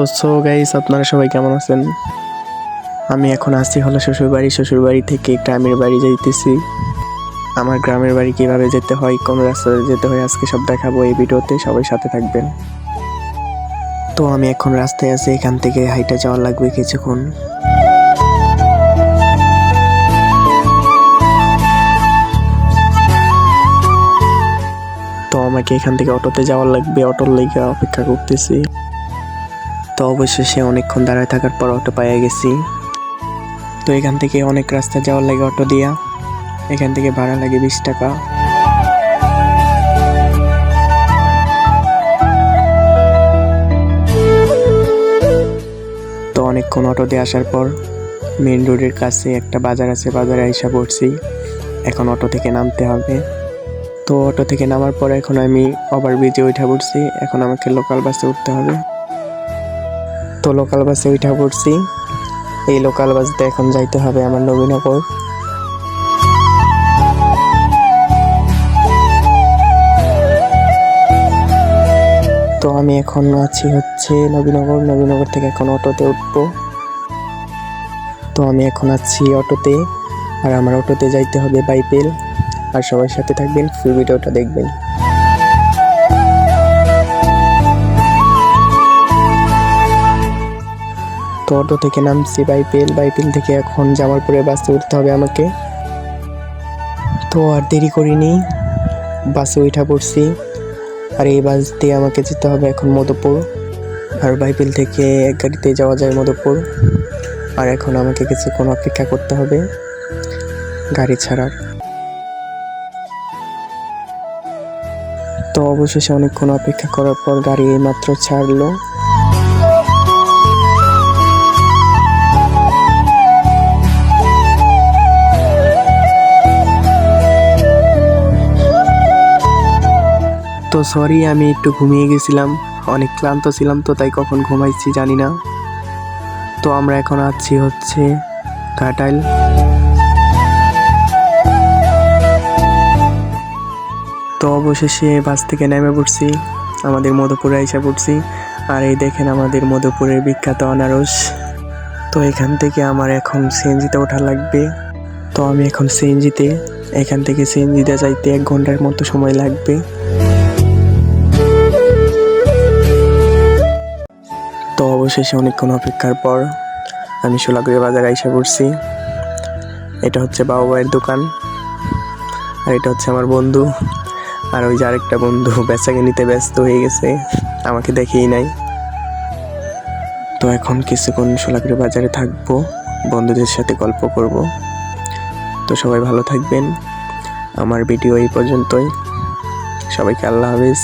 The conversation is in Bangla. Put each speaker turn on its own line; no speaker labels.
তো সো গাইস, আপনারা সবাই কেমন আছেন? আমি এখন আসছি হলো শ্বশুরবাড়ি থেকে গ্রামের বাড়ি যাইতেছি। আমার গ্রামের বাড়ি কিভাবে যেতে হয়, কোন রাস্তায় যেতে হয়, আজকে সব দেখাবো এই ভিডিওতে, সবাই সাথে থাকবেন। তো আমি এখন রাস্তায় আছি, এখান থেকে হাইটে যাওয়া লাগবে কিছুক্ষণ। তো আমাকে এখান থেকে অটোতে যাওয়া লাগবে, অটোর লাইগা অপেক্ষা করতেছি। তো অবশেষে অনেকক্ষণ দাঁড়ায় থাকার পর অটো পাইয়া গেছি। তো এখান থেকে অনেক রাস্তা যাওয়ার লাগে অটো দিয়া, এখান থেকে ভাড়া লাগে 20 টাকা। তো অনেকক্ষণ অটো দিয়ে আসার পর মেন রোডের কাছে একটা বাজার আছে, বাজারে আইসা পড়ছি। এখন অটো থেকে নামতে হবে। তো অটো থেকে নামার পর এখন আমি ওভারব্রিজে উঠা পড়ছি, এখন আমাকে লোকাল বাসে উঠতে হবে। তো লোকাল বাসে উঠা পড়ছি, এই লোকাল বাসতে এখন যাইতে হবে আমার নবীনগর। তো আমি এখন আছি হচ্ছে নবীনগর থেকে এখন অটোতে উঠবো। তো আমি এখন আছি অটোতে, আর আমার অটোতে যাইতে হবে বাইপেল। আর সবাই সাথে থাকবেন, ফুল ভিডিওটা দেখবেন। তো অটো থেকে নামছি বাইপেল থেকে এখন জামালপুরের বাসে উঠতে হবে আমাকে। তো আর দেরি করিনি, বাসে উঠা পড়ছি। আর এই বাস দিয়ে আমাকে যেতে হবে এখন মধুপুর। আর বাইপেল থেকে এক গাড়িতে যাওয়া যায় মধুপুর। আর এখন আমাকে কিছুক্ষণ অপেক্ষা করতে হবে গাড়ি ছাড়ার। তো অবশেষে অনেকক্ষণ অপেক্ষা করার পর গাড়ি মাত্র ছাড়লো। তো সরি, আমি একটু ঘুমিয়ে গেছিলাম, অনেক ক্লান্ত ছিলাম, তো তাই কখন ঘুমাইছি জানি না। তো আমরা এখন আছি হচ্ছে ঘাটাইল। তো অবশেষে বাস থেকে নেমে পড়ছি, আমাদের মধুপুরে এসে পড়ছি। আর এই দেখেন আমাদের মধুপুরের বিখ্যাত আনারস। তো এখান থেকে আমার এখন সিএনজিতে ওঠা লাগবে। তো আমি এখন সিএনজিতে, এখান থেকে সিএনজিতে যাইতে 1 ঘন্টার মতো সময় লাগবে। তো অবশেষে অনেকক্ষণ অপেক্ষার পর আমি সোলাগুড়ি বাজারে আইসা পড়ছি। এটা হচ্ছে বাবু ভাইয়ের দোকান, আর এটা হচ্ছে আমার বন্ধু। আর ওই যে আরেকটা বন্ধু বেচাকেনিতে ব্যস্ত হয়ে গেছে, আমাকে দেখেই নাই। তো এখন কিছুক্ষণ সোলাগুড়ি বাজারে থাকবো, বন্ধুদের সাথে গল্প করব। তো সবাই ভালো থাকবেন, আমার ভিডিও এই পর্যন্তই। সবাইকে আল্লাহ হাফেজ।